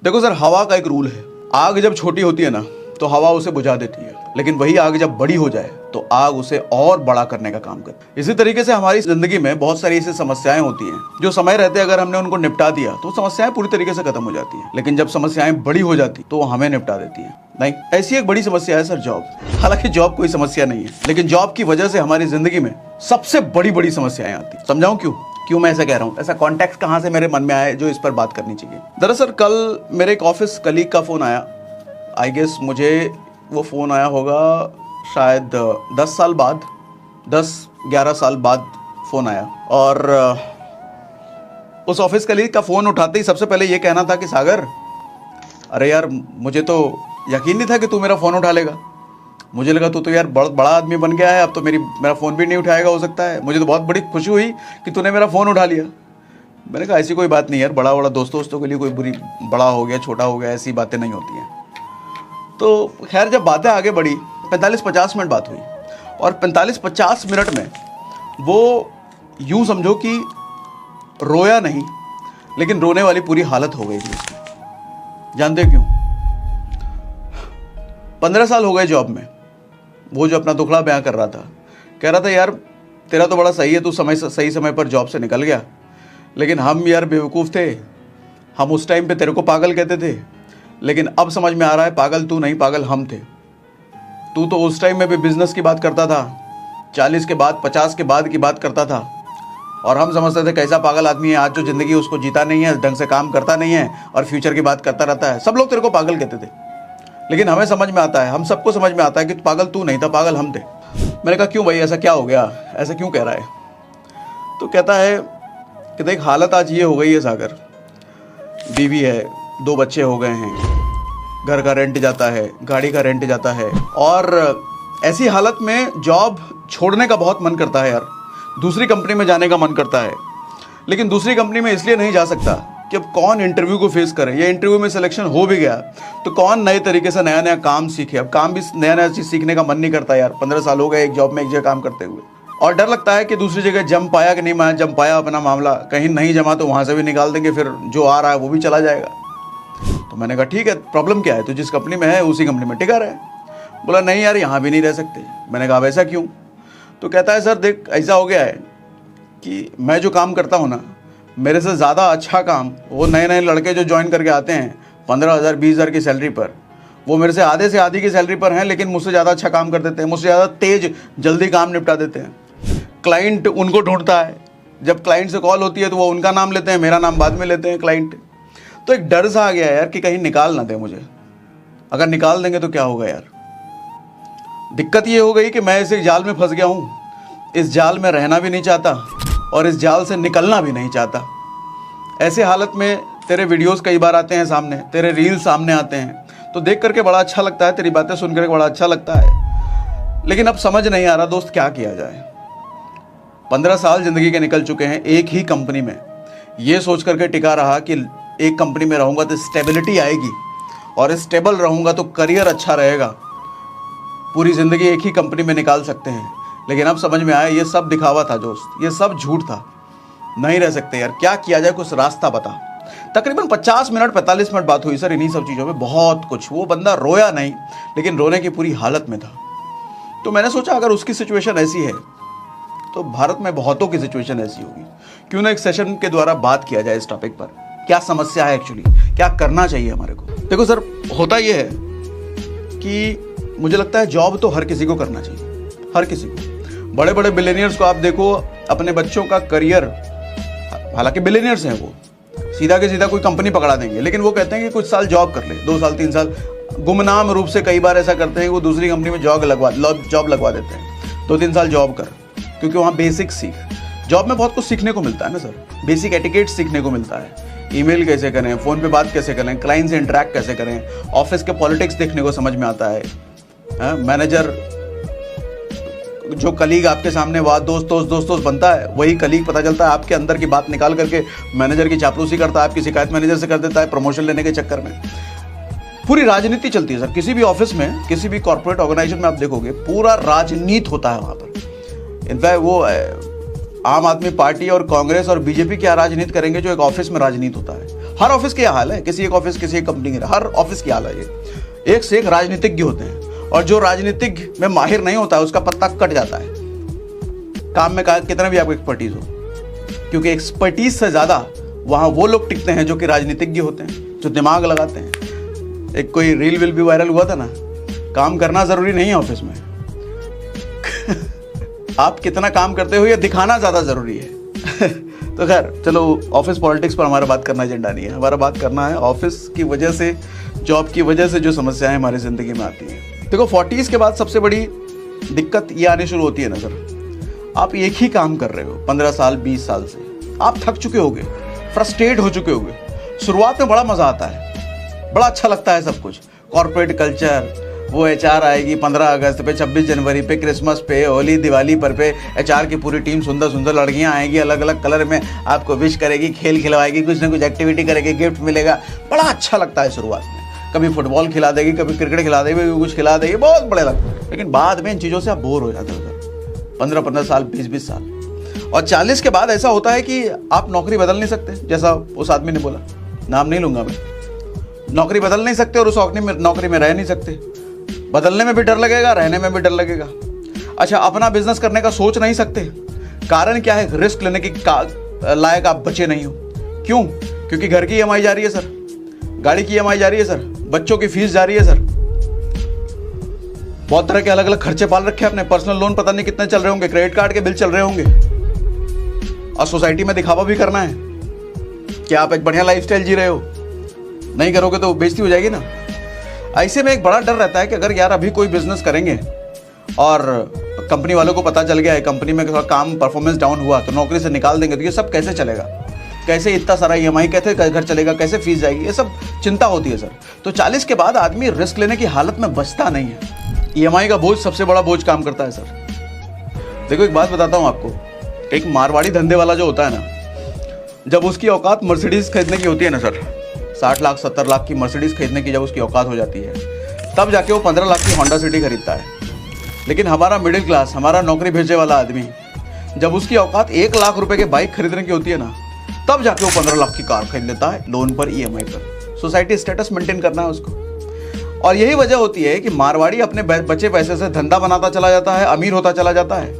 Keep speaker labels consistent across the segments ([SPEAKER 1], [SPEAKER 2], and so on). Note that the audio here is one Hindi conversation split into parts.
[SPEAKER 1] देखो सर, हवा का एक रूल है, आग जब छोटी होती है ना तो हवा उसे बुझा देती है, लेकिन वही आग जब बड़ी हो जाए तो आग उसे और बड़ा करने का काम करती है। इसी तरीके से हमारी जिंदगी में बहुत सारी ऐसी समस्याएं होती हैं जो समय रहते अगर हमने उनको निपटा दिया तो समस्याएं पूरी तरीके से खत्म हो जाती हैं, लेकिन जब समस्याएं बड़ी हो जाती तो हमें निपटा देती है। नहीं, ऐसी एक बड़ी समस्या है सर जॉब। हालांकि जॉब कोई समस्या नहीं है, लेकिन जॉब की वजह से हमारी जिंदगी में सबसे बड़ी बड़ी समस्याएं आती है। समझाऊं क्यों मैं ऐसा कह रहा हूँ, ऐसा कॉन्टेक्स्ट कहाँ से मेरे मन में आया जो इस पर बात करनी चाहिए। दरअसल कल मेरे एक ऑफिस कलीग का फोन आया। आई गेस मुझे वो फ़ोन आया होगा शायद 10-11 साल बाद फ़ोन आया, और उस ऑफिस कलीग का फ़ोन उठाते ही सबसे पहले ये कहना था कि सागर, अरे यार मुझे तो यकीन नहीं था कि तू मेरा फ़ोन उठा लेगा। मुझे लगा तू तो यार बड़ा आदमी बन गया है, अब तो मेरा फ़ोन भी नहीं उठाएगा हो सकता है। मुझे तो बहुत बड़ी खुशी हुई कि तूने मेरा फ़ोन उठा लिया। मैंने कहा ऐसी कोई बात नहीं यार, बड़ा दोस्तों के लिए कोई बड़ा हो गया छोटा हो गया ऐसी बातें नहीं होती हैं। तो खैर जब बातें आगे बढ़ी 45-50 मिनट बात हुई, और 45-50 मिनट में वो यूं समझो कि रोया नहीं, लेकिन रोने वाली पूरी हालत हो गई थी उसकी। जानते क्यों? 15 साल हो गए जॉब में। वो जो अपना दुखड़ा बयां कर रहा था, कह रहा था यार तेरा तो बड़ा सही है, तू सही समय पर जॉब से निकल गया, लेकिन हम यार बेवकूफ़ थे। हम उस टाइम पे तेरे को पागल कहते थे, लेकिन अब समझ में आ रहा है पागल तू नहीं, पागल हम थे। तू तो उस टाइम में भी बिजनेस की बात करता था, 40 के बाद 50 के बाद की बात करता था, और हम समझते थे कैसा पागल आदमी है, आज जो ज़िंदगी उसको जीता नहीं है, ढंग से काम करता नहीं है और फ्यूचर की बात करता रहता है। सब लोग तेरे को पागल कहते थे, लेकिन हमें समझ में आता है, हम सबको समझ में आता है कि पागल तू नहीं था, पागल हम थे। मैंने कहा क्यों भाई, ऐसा क्या हो गया, ऐसा क्यों कह रहा है? तो कहता है कि देख हालत आज ये हो गई है सागर, बीवी है, 2 बच्चे हो गए हैं, घर का रेंट जाता है, गाड़ी का रेंट जाता है, और ऐसी हालत में जॉब छोड़ने का बहुत मन करता है यार, दूसरी कंपनी में जाने का मन करता है, लेकिन दूसरी कंपनी में इसलिए नहीं जा सकता कि अब कौन इंटरव्यू को फेस करे, या इंटरव्यू में सिलेक्शन हो भी गया तो कौन नए तरीके से नया काम सीखे। अब काम भी नया चीज़ सीखने का मन नहीं करता यार, 15 साल हो गए एक जॉब में एक जगह काम करते हुए, और डर लगता है कि दूसरी जगह जम पाया कि नहीं जम पाया अपना मामला, कहीं नहीं जमा तो वहाँ से भी निकाल देंगे, फिर जो आ रहा है वो भी चला जाएगा। तो मैंने कहा ठीक है, प्रॉब्लम क्या है, तो जिस कंपनी में है उसी कंपनी में टिका रहे। बोला नहीं यार यहाँ भी नहीं रह सकते। मैंने कहा ऐसा क्यों? तो कहता है सर देख ऐसा हो गया है कि मैं जो काम करता हूँ ना, मेरे से ज़्यादा अच्छा काम वो नए लड़के जो ज्वाइन करके आते हैं 15,000 20,000 की सैलरी पर, वो मेरे से आधे से आधी की सैलरी पर हैं, लेकिन मुझसे ज़्यादा अच्छा काम कर देते हैं, मुझसे ज़्यादा तेज जल्दी काम निपटा देते हैं। क्लाइंट उनको ढूंढता है, जब क्लाइंट से कॉल होती है तो वो उनका नाम लेते हैं, मेरा नाम बाद में लेते हैं क्लाइंट। तो एक डर सा आ गया यार कि कहीं निकाल ना दे मुझे, अगर निकाल देंगे तो क्या होगा यार। दिक्कत ये हो गई कि मैं इस जाल में फंस गया हूँ, इस जाल में रहना भी नहीं चाहता और इस जाल से निकलना भी नहीं चाहता। ऐसे हालत में तेरे वीडियोस कई बार आते हैं सामने, तेरे रील सामने आते हैं, तो देख करके बड़ा अच्छा लगता है, तेरी बातें सुन करके बड़ा अच्छा लगता है, लेकिन अब समझ नहीं आ रहा दोस्त क्या किया जाए। 15 साल ज़िंदगी के निकल चुके हैं एक ही कंपनी में, ये सोच करके टिका रहा कि एक कंपनी में रहूँगा तो स्टेबिलिटी आएगी, और स्टेबल रहूँगा तो करियर अच्छा रहेगा, पूरी ज़िंदगी एक ही कंपनी में निकाल सकते हैं। लेकिन अब समझ में आया ये सब दिखावा था दोस्त, ये सब झूठ था, नहीं रह सकते यार, क्या किया जाए, कुछ रास्ता बता। तकरीबन 50 मिनट 45 मिनट बात हुई सर इन्हीं सब चीज़ों में, बहुत कुछ। वो बंदा रोया नहीं, लेकिन रोने की पूरी हालत में था। तो मैंने सोचा अगर उसकी सिचुएशन ऐसी है तो भारत में बहुतों की सिचुएशन ऐसी होगी, क्यों ना एक सेशन के द्वारा बात किया जाए इस टॉपिक पर, क्या समस्या है एक्चुअली, क्या करना चाहिए हमारे को। देखो सर, होता ये है कि मुझे लगता है जॉब तो हर किसी को करना चाहिए, हर किसी को। बड़े बड़े बिलियनियर्स को आप देखो, अपने बच्चों का करियर, हालांकि बिलियनियर्स हैं वो, सीधा के सीधा कोई कंपनी पकड़ा देंगे, लेकिन वो कहते हैं कि कुछ साल जॉब कर ले, 2 साल 3 साल, गुमनाम रूप से कई बार ऐसा करते हैं कि वो दूसरी कंपनी में जॉब लगवा देते हैं। 2-3 साल जॉब कर, क्योंकि वहाँ बेसिक सीख। जॉब में बहुत कुछ सीखने को मिलता है ना सर, बेसिक एटिकेट सीखने को मिलता है, ईमेल कैसे करें, फ़ोन पे बात कैसे करें, क्लाइंट से इंटरेक्ट कैसे करें, ऑफिस के पॉलिटिक्स देखने को समझ में आता है। मैनेजर जो कलीग आपके सामने दोस्त बनता है, वही कलीग पता चलता है आपके अंदर की बात निकाल करके मैनेजर की चापलूसी करता है, आपकी शिकायत मैनेजर से कर देता है प्रमोशन लेने के चक्कर में। पूरी राजनीति चलती है सर, किसी भी ऑफिस में, किसी भी कॉर्पोरेट ऑर्गेनाइजेशन में आप देखोगे पूरा राजनीति होता है वहाँ पर। इनफैक्ट वो आम आदमी पार्टी और कांग्रेस और बीजेपी क्या राजनीति करेंगे जो एक ऑफिस में राजनीति होता है। हर ऑफिस की हाल है, किसी एक ऑफिस किसी एक कंपनी की, हर ऑफिस की हाल है ये। एक से एक राजनीतिज्ञ होते हैं, और जो राजनीतिज्ञ में माहिर नहीं होता है उसका पत्ता कट जाता है, काम में कितना भी आपको एक्सपर्टीज हो, क्योंकि एक्सपर्टीज से ज्यादा वहां वो लोग टिकते हैं जो कि राजनीतिज्ञ होते हैं, जो दिमाग लगाते हैं। एक कोई रील विल भी वायरल हुआ था ना, काम करना जरूरी नहीं है ऑफिस में आप कितना काम करते हो ये दिखाना ज्यादा जरूरी है तो खैर चलो, ऑफिस पॉलिटिक्स पर हमारा बात करना एजेंडा नहीं है, हमारा बात करना है ऑफिस की वजह से, जॉब की वजह से जो समस्याएं हमारी जिंदगी में आती हैं। देखो 40s के बाद सबसे बड़ी दिक्कत ये आनी शुरू होती है ना सर, आप एक ही काम कर रहे हो 15 साल 20 साल से, आप थक चुके होगे, फ्रस्ट्रेट हो चुके होगे। शुरुआत में बड़ा मजा आता है, बड़ा अच्छा लगता है सब कुछ, कॉर्पोरेट कल्चर, वो HR आएगी 15 अगस्त पे, 26 जनवरी पे, क्रिसमस पे, होली दिवाली पर पे HR की पूरी टीम, सुंदर सुंदर लड़कियां आएंगी अलग अलग कलर में, आपको विश करेगी, खेल खिलवाएगी, कुछ ना कुछ एक्टिविटी करेगी, गिफ्ट मिलेगा, बड़ा अच्छा लगता है शुरुआत में। कभी फुटबॉल खिला देगी, कभी क्रिकेट खिला देगी, कभी कुछ खिला देगी, बहुत बड़े लगता है। लेकिन बाद में इन चीज़ों से आप बोर हो जाते हो, 15-15 साल 20-20 साल, और 40 के बाद ऐसा होता है कि आप नौकरी बदल नहीं सकते, जैसा उस आदमी ने बोला, नाम नहीं लूंगा मैं, नौकरी बदल नहीं सकते और उस नौकरी में रह नहीं सकते। बदलने में भी डर लगेगा, रहने में भी डर लगेगा। अच्छा, अपना बिजनेस करने का सोच नहीं सकते, कारण क्या है, रिस्क लेने की लायक आप बचे नहीं हो। क्यों? क्योंकि घर की EMI जा रही है सर, गाड़ी की EMI जा रही है सर, बच्चों की फीस जा रही है सर, बहुत तरह के अलग अलग खर्चे पाल रखे हैं अपने, पर्सनल लोन पता नहीं कितने चल रहे होंगे, क्रेडिट कार्ड के बिल चल रहे होंगे, और सोसाइटी में दिखावा भी करना है कि आप एक बढ़िया लाइफस्टाइल जी रहे हो। नहीं करोगे तो बेइज्जती हो जाएगी ना। ऐसे में एक बड़ा डर रहता है कि अगर यार अभी कोई बिजनेस करेंगे और कंपनी वालों को पता चल गया है, कंपनी में काम परफॉर्मेंस डाउन हुआ तो नौकरी से निकाल देंगे, तो ये सब कैसे चलेगा, कैसे इतना सारा EMI, कैसे घर चलेगा, कैसे फीस जाएगी, ये सब चिंता होती है सर। तो 40 के बाद आदमी रिस्क लेने की हालत में बचता नहीं है, EMI का बोझ सबसे बड़ा बोझ काम करता है सर। देखो एक बात बताता हूँ आपको, एक मारवाड़ी धंधे वाला जो होता है ना, जब उसकी औकात मर्सिडीज खरीदने की होती है ना सर, 60 लाख 70 लाख की मर्सिडीज खरीदने की जब उसकी औकात हो जाती है, तब जाके वो 15 लाख की होंडा सिटी खरीदता है। लेकिन हमारा मिडिल क्लास, हमारा नौकरी भेजने वाला आदमी, जब उसकी औकात 1 लाख रुपए के बाइक खरीदने की होती है ना, तब जाके वो 15 लाख की कार खरीद लेता है, लोन पर, EMI पर। सोसाइटी स्टेटस मेंटेन करना है उसको। और यही वजह होती है कि मारवाड़ी अपने बचे पैसे से धंधा बनाता चला जाता है, अमीर होता चला जाता है,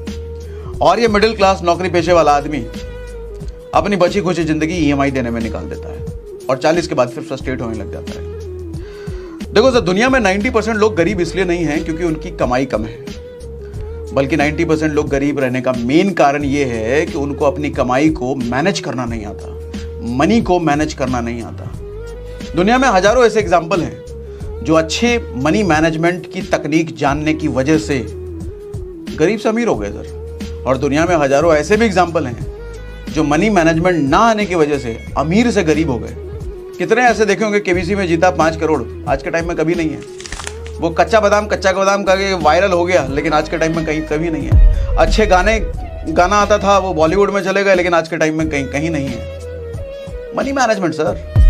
[SPEAKER 1] और ये मिडिल क्लास नौकरी पेशे वाला आदमी अपनी बची खुची जिंदगी EMI देने में निकाल देता है, और 40 के बाद फिर फ्रस्ट्रेट होने लग जाता है। देखो सर, दुनिया में 90% लोग गरीब इसलिए नहीं हैं क्योंकि उनकी कमाई कम है, बल्कि 90% लोग गरीब रहने का मेन कारण ये है कि उनको अपनी कमाई को मैनेज करना नहीं आता, मनी को मैनेज करना नहीं आता। दुनिया में हजारों ऐसे एग्जाम्पल हैं जो अच्छे मनी मैनेजमेंट की तकनीक जानने की वजह से गरीब से अमीर हो गए सर, और दुनिया में हजारों ऐसे भी एग्जाम्पल हैं जो मनी मैनेजमेंट ना आने की वजह से अमीर से गरीब हो गए। कितने ऐसे देखे होंगे, KBC में जीता 5 करोड़, आज के टाइम में कभी नहीं है। वो कच्चा बादाम करके वायरल हो गया, लेकिन आज के टाइम में कभी नहीं है। अच्छे गाना आता था, वो बॉलीवुड में चले गए, लेकिन आज के टाइम में कहीं नहीं है। Money management sir.